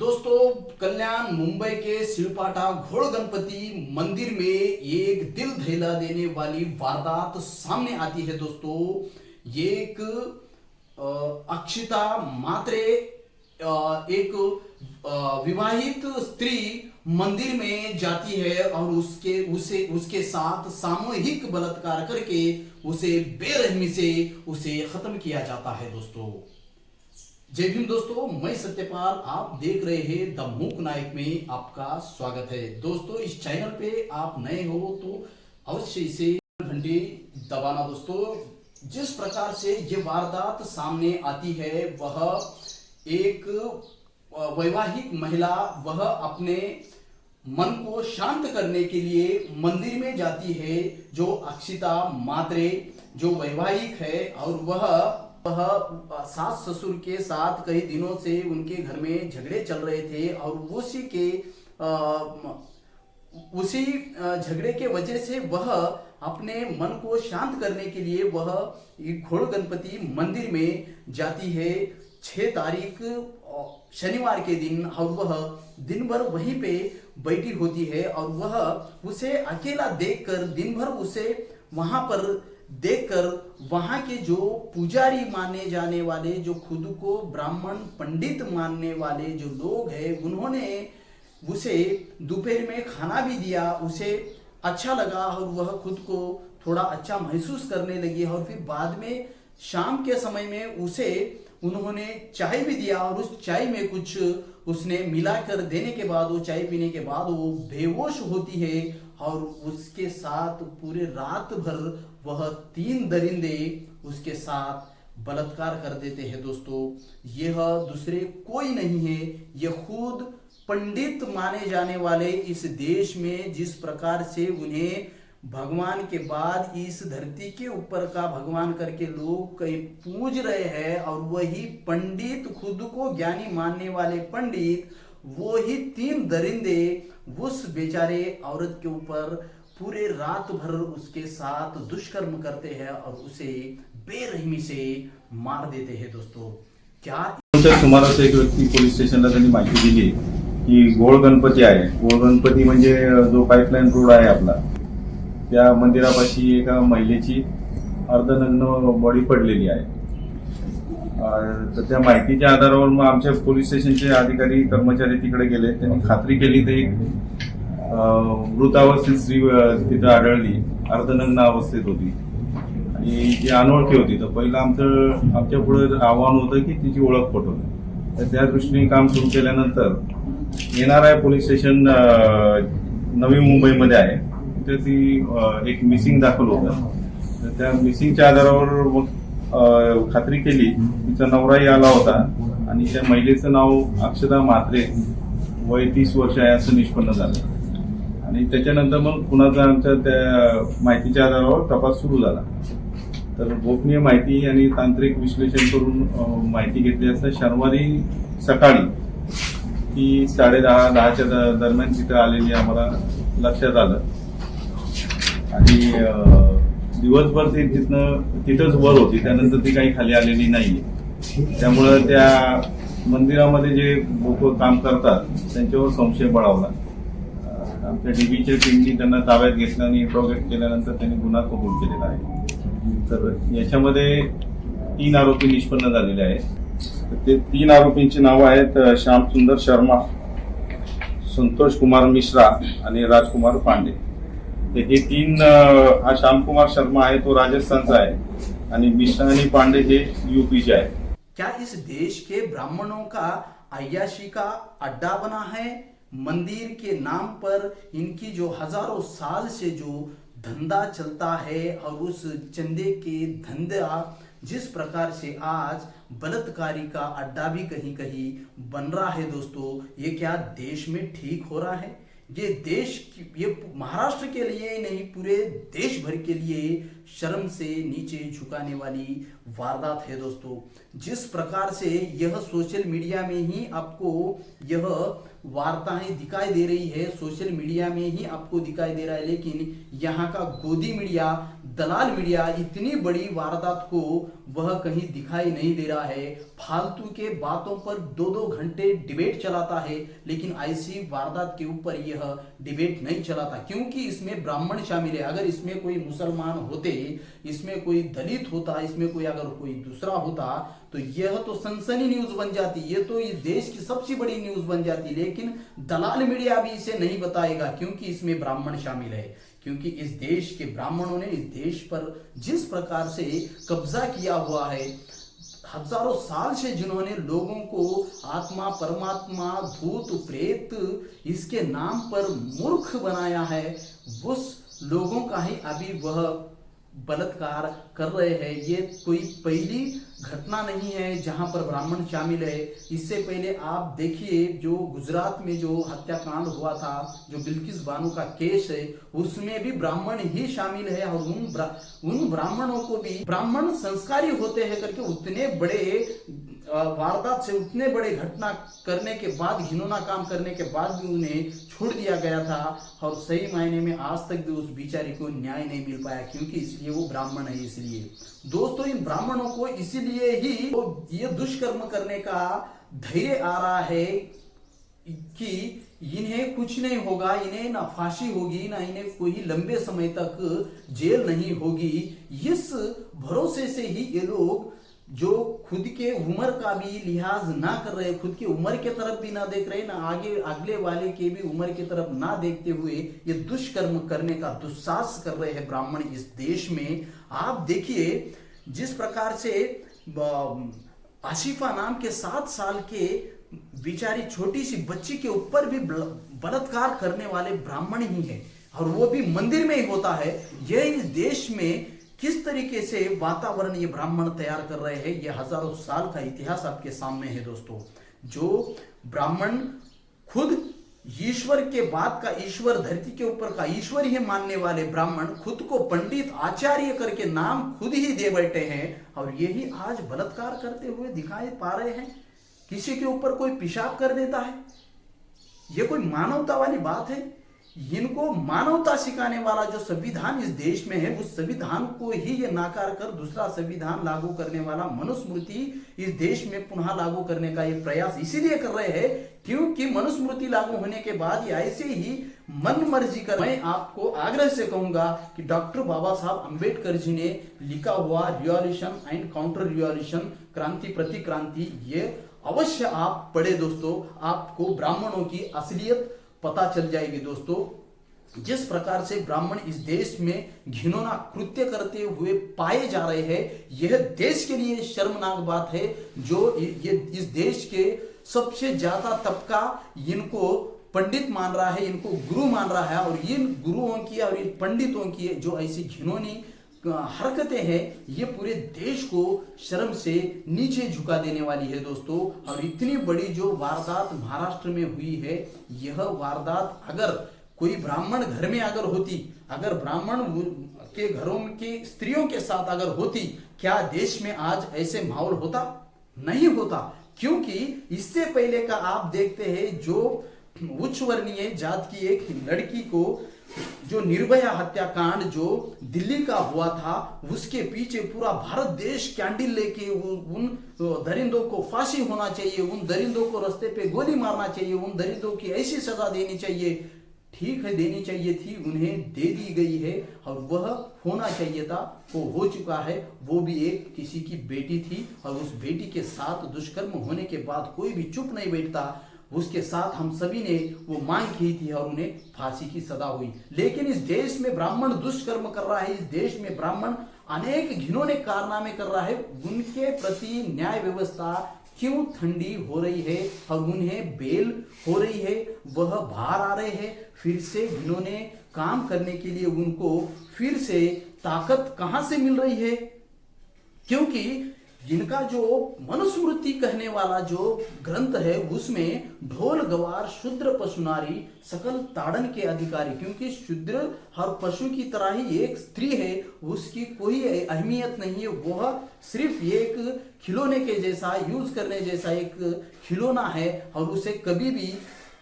दोस्तों, कल्याण मुंबई के सिलपाटा घोड़ गणपति मंदिर में एक दिल दहला देने वाली वारदात सामने आती है। दोस्तों, ये एक अक्षिता मात्रे एक विवाहित स्त्री मंदिर में जाती है और उसके साथ सामूहिक बलात्कार करके उसे बेरहमी से उसे खत्म किया जाता है। दोस्तों, जय भीम। दोस्तों, मैं सत्यपाल, आप देख रहे हैं द मूक नायक में आपका स्वागत है। दोस्तों, इस चैनल पे आप नए हो तो अवश्य इसे घंटी दबाना। दोस्तों, जिस प्रकार से ये वारदात सामने आती है, वह एक वैवाहिक महिला वह अपने मन को शांत करने के लिए मंदिर में जाती है। जो अक्षिता मात्रे जो वैवाहिक है और वह सास ससुर के साथ कई दिनों से उनके घर में झगड़े चल रहे थे और उसी झगड़े के वजह से वह अपने मन को शांत करने के लिए वह घोड़ गणपति मंदिर में जाती है 6 तारीख शनिवार के दिन, और वह दिन भर वहीं पे बैठी होती है और वह उसे अकेला देखकर दिन भर उसे वहां पर देखकर वहां के जो पुजारी माने जाने वाले, जो खुद को ब्राह्मण पंडित मानने वाले जो लोग हैं, उन्होंने उसे दोपहर में खाना भी दिया। उसे अच्छा लगा और वह खुद को थोड़ा अच्छा महसूस करने लगी और फिर बाद में शाम के समय में उसे उन्होंने चाय भी दिया और उस चाय में कुछ उसने मिलाकर देने के बाद, वो चाय पीने के बाद वो बेहोश होती है और उसके साथ पूरे रात भर वह 3 दरिंदे उसके साथ बलात्कार कर देते हैं। दोस्तों, यह दूसरे कोई नहीं है, यह खुद पंडित माने जाने वाले इस देश में जिस प्रकार से उन्हें भगवान के बाद इस धरती के ऊपर का भगवान करके लोग कई पूज रहे हैं, और वही पंडित, खुद को ज्ञानी मानने वाले पंडित, वो ही 3 दरिंदे उस बेचारे औरत के ऊपर पूरे रात भर उसके साथ दुष्कर्म करते हैं और उसे बेरहमी से मार देते हैं। दोस्तों, क्या सुमारास एक व्यक्ती पोलीस स्टेशनला त्यांनी माहिती दिली की घोळ गणपती आहे. घोळ गणपती म्हणजे जो पाईपलाईन रोड आहे आपला, त्या मंदिरापाशी एका महिलेची अर्धनग्न बॉडी पडलेली आहे. तर त्या माहितीच्या आधारावर मग आमच्या पोलीस स्टेशनचे अधिकारी कर्मचारी तिकडे गेले. त्यांनी खात्री केली तर एक मृतावस्थेत स्त्री तिथं आढळली, अर्धनग्न अवस्थेत होती आणि जी अनोळखी होती. तर पहिलं आमच्या पुढे आव्हान होतं की तिची ओळख पटवली. तर त्या दृष्टीने काम सुरू केल्यानंतर NRI पोलीस स्टेशन नवी मुंबईमध्ये आहे, तिथे ती एक मिसिंग दाखल होतं. तर त्या मिसिंगच्या आधारावर मग खात्री केली. तिचा नवराही आला होता आणि त्या महिलेचं नाव अक्षता म्हात्रे, वय 30 वर्ष आहे असं निष्पन्न झालं. आणि त्याच्यानंतर मग पुन्हा आमच्या त्या माहितीच्या आधारावर तपास सुरू झाला. तर गोपनीय माहिती आणि तांत्रिक विश्लेषण करून माहिती घेतली असता शनिवारी सकाळी ती 10:30-10च्या दरम्यान तिथं आलेली आम्हाला लक्षात आलं. आणि दिवसभर ती तिथंच वर होती, त्यानंतर ती काही खाली आलेली नाहीये. त्यामुळं त्या मंदिरामध्ये जे लोक काम करतात त्यांच्यावर संशय बळावला. आमच्या DBच्या टीमनी त्यांना ताब्यात घेतलं आणि इंट्रोगेट केल्यानंतर त्यांनी गुन्हा कबूल केलेला आहे. तर याच्यामध्ये 3 आरोपी निष्पन्न झालेले आहेत. ते 3 आरोपींची नावं आहेत श्यामसुंदर शर्मा, संतोष कुमार मिश्रा आणि राजकुमार पांडे. हे 3 हा श्यामकुमार शर्मा आहे तो राजस्थानचा आहे आणि मिश्रा आणि पांडे हे यूपीचे आहे. क्या इस देश के ब्राह्मणों का अय्याशी का अड्डा बना है? मंदिर के नाम पर इनकी जो हजारों साल से जो धंधा चलता है और उस चंदे के धंधा जिस प्रकार से आज बलात्कारी का अड्डा भी कहीं कहीं बन रहा है। दोस्तों, ये क्या देश में ठीक हो रहा है? ये महाराष्ट्र के लिए ही नहीं, पूरे देश भर के लिए शर्म से नीचे झुकाने वाली वारदात है। दोस्तों, जिस प्रकार से यह सोशल मीडिया में ही आपको यह वार्ताएं दिखाई दे रही है, सोशल मीडिया में ही आपको दिखाई दे रहा है, लेकिन यहाँ का गोदी मीडिया, दलाल मीडिया इतनी बड़ी वारदात को वह कहीं दिखाई नहीं दे रहा है। फालतू के बातों पर 2-2 घंटे डिबेट चलाता है, लेकिन ऐसी वारदात के ऊपर यह डिबेट नहीं चलाता, क्योंकि इसमें ब्राह्मण शामिल है। अगर इसमें कोई मुसलमान होते, इसमें कोई दलित होता, इसमें कोई अगर कोई दूसरा होता, तो यह तो सनसनी न्यूज बन जाती, ये तो इस देश की सबसे बड़ी न्यूज बन जाती। लेकिन दलाल मीडिया भी इसे नहीं बताएगा, क्योंकि इसमें ब्राह्मण शामिल है, क्योंकि इस देश के ब्राह्मणों ने इस देश पर जिस प्रकार से कब्जा किया हुआ है, हजारों साल से जिन्होंने लोगों को आत्मा, परमात्मा, भूत, प्रेत इसके नाम पर मूर्ख बनाया है, उस लोगों का ही अभी वह बलात्कार कर रहे हैं। ये कोई पहली घटना नहीं है जहां पर ब्राह्मण शामिल है। इससे पहले आप देखिए, जो गुजरात में जो हत्याकांड हुआ था, जो बिल्किस बानो का केस है, उसमें भी ब्राह्मण ही शामिल है, और उन ब्राह्मणों को भी ब्राह्मण संस्कारी होते हैं करके उतने बड़े वारदात से, उतने बड़े घटना करने के बाद, घिनौना काम करने के बाद भी उन्हें छोड़ दिया गया था, और सही मायने में आज तक भी उस बेचारे को न्याय नहीं मिल पाया, क्योंकि इसलिए वो ब्राह्मण है। इसलिए दोस्तों, इन ब्राह्मणों को इसीलिए ही ये दुष्कर्म करने का धैर्य आ रहा है कि इन्हें कुछ नहीं होगा, इन्हें ना फांसी होगी, ना इन्हें कोई लंबे समय तक जेल नहीं होगी। इस भरोसे से ही ये लोग, जो खुद के उम्र का भी लिहाज ना कर रहे, खुद की उम्र के तरफ भी ना देख रहे, ना आगे अगले वाले के भी उम्र की तरफ ना देखते हुए ये दुष्कर्म करने का दुस्साहस कर रहे हैं ब्राह्मण इस देश में। आप देखिए, जिस प्रकार से आशिफा नाम के 7 साल के बेचारी छोटी सी बच्ची के ऊपर भी बलात्कार करने वाले ब्राह्मण ही है, और वो भी मंदिर में ही होता है। यह इस देश में किस तरीके से वातावरण ये ब्राह्मण तैयार कर रहे हैं, ये हजारों साल का इतिहास आपके सामने है दोस्तों। जो ब्राह्मण खुद ईश्वर के बाद का ईश्वर, धरती के ऊपर का ईश्वर ही मानने वाले ब्राह्मण खुद को पंडित, आचार्य करके नाम खुद ही दे बैठे हैं, और यही आज बलात्कार करते हुए दिखाई पा रहे हैं। किसी के ऊपर कोई पेशाब कर देता है, ये कोई मानवता वाली बात है? इनको मानवता सिखाने वाला जो संविधान इस देश में है, उस संविधान को ही ये नाकार कर दूसरा संविधान लागू करने वाला मनुस्मृति इस देश में पुनः लागू करने का ये प्रयास इसीलिए कर रहे हैं, क्योंकि मनुस्मृति लागू होने के बाद ये ऐसे ही मन मर्जी कर। मैं आपको आग्रह से कहूंगा कि डॉक्टर बाबा साहब अंबेडकर जी ने लिखा हुआ रिवॉल्यूशन एंड काउंटर रिवॉल्यूशन, क्रांति प्रतिक्रांति, ये अवश्य आप पढ़े दोस्तों। आपको ब्राह्मणों की असलियत पता चल जाएगी दोस्तों। जिस प्रकार से ब्राह्मण इस देश में घिनौना कृत्य करते हुए पाए जा रहे हैं, यह देश के लिए शर्मनाक बात है। जो ये इस देश के सबसे ज्यादा तबका इनको पंडित मान रहा है, इनको गुरु मान रहा है, और इन गुरुओं की और इन पंडितों की जो ऐसी घिनौनी हरकतें हैं, ये पूरे देश को शर्म से नीचे झुका देने वाली है दोस्तों। और इतनी बड़ी जो वारदात महाराष्ट्र में हुई है, यह वारदात अगर कोई ब्राह्मण घर में अगर होती, अगर ब्राह्मण के घरों की स्त्रियों के साथ अगर होती, क्या देश में आज ऐसे माहौल होता? नहीं होता, क्योंकि इससे पहले का आप देखते हैं, जो उच्च वर्णीय जात की एक लड़की को, जो निर्भया हत्याकांड जो दिल्ली का हुआ था, उसके पीछे पूरा भारत देश कैंडल लेके उन दरिंदों को फांसी होना चाहिए, उन दरिंदों को रास्ते पे गोली मारना चाहिए, उन दरिंदों की ऐसी सजा देनी चाहिए। ठीक है, देनी चाहिए थी, उन्हें दे दी गई है, और वह होना चाहिए था, वो हो चुका है। वो भी एक किसी की बेटी थी, और उस बेटी के साथ दुष्कर्म होने के बाद कोई भी चुप नहीं बैठता। उसके साथ हम सभी ने वो मांग की थी, और उन्हें फांसी की सजा हुई। लेकिन इस देश में ब्राह्मण दुष्कर्म कर रहा है, इस देश में ब्राह्मण अनेक घिनौने कारनामे कर रहा है। उनके प्रति न्याय व्यवस्था क्यों ठंडी हो रही है, और उन्हें बेल हो रही है, वह बाहर आ रहे हैं फिर से घिनौने काम करने के लिए। उनको फिर से ताकत कहां से मिल रही है? क्योंकि जिनका जो मनुस्मृति कहने वाला जो ग्रंथ है, उसमें ढोल गवार शूद्र पशु नारी सकल ताड़न के अधिकारी, क्योंकि शूद्र हर पशु की तरह ही एक स्त्री है, उसकी कोई अहमियत नहीं है, वह सिर्फ एक खिलौने के जैसा, यूज करने जैसा एक खिलौना है, और उसे कभी भी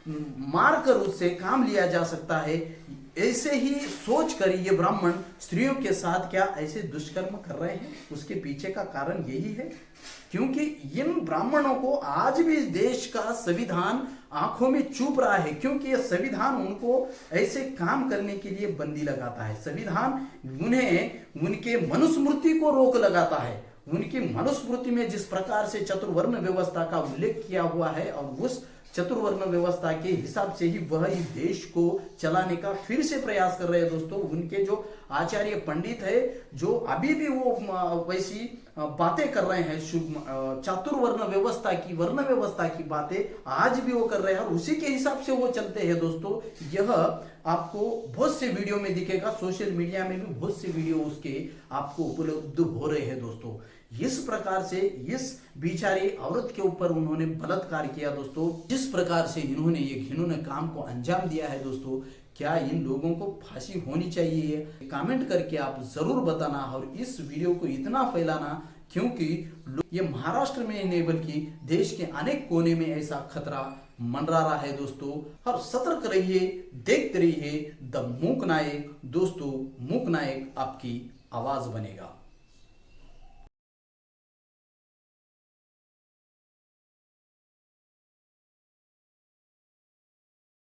मारकर उससे काम लिया जा सकता है। ऐसे ही सोच कर ये ब्राह्मण स्त्रियों के साथ क्या ऐसे दुष्कर्म कर रहे हैं, उसके पीछे का कारण यही है क्योंकि इन ब्राह्मणों को आज भी इस देश का संविधान आंखों में चुभ रहा है, क्योंकि यह संविधान उनको ऐसे काम करने के लिए बंदी लगाता है। संविधान उन्हें उनके मनुस्मृति को रोक लगाता है। उनकी मनुस्मृति में जिस प्रकार से चतुर्वर्ण व्यवस्था का उल्लेख किया हुआ है और उस चतुर्वर्ण व्यवस्था के हिसाब से ही वह इस देश को चलाने का फिर से प्रयास कर रहे हैं। दोस्तों, उनके जो आचार्य पंडित है जो अभी भी वो वैसी बातें कर रहे हैं, चातुर्वर्ण व्यवस्था की, वर्ण व्यवस्था की बातें आज भी वो कर रहे हैं और उसी के हिसाब से वो चलते हैं। दोस्तों, यह आपको बहुत से वीडियो में दिखेगा, सोशल मीडिया में भी बहुत से वीडियो उसके आपको उपलब्ध हो रहे हैं। दोस्तों, इस प्रकार से इस बेचारी औरत के ऊपर उन्होंने बलात्कार किया। दोस्तों, जिस प्रकार से इन्होंने ये घिनौने काम को अंजाम दिया है, दोस्तों क्या इन लोगों को फांसी होनी चाहिए? कमेंट करके आप जरूर बताना और इस वीडियो को इतना फैलाना, क्योंकि ये महाराष्ट्र में नहीं बल्कि देश के अनेक कोने में ऐसा खतरा मंडरा रहा है। दोस्तों, और सतर्क रहिए, देखते रहिए द मूक नायक। दोस्तों, मूक नायक आपकी आवाज बनेगा।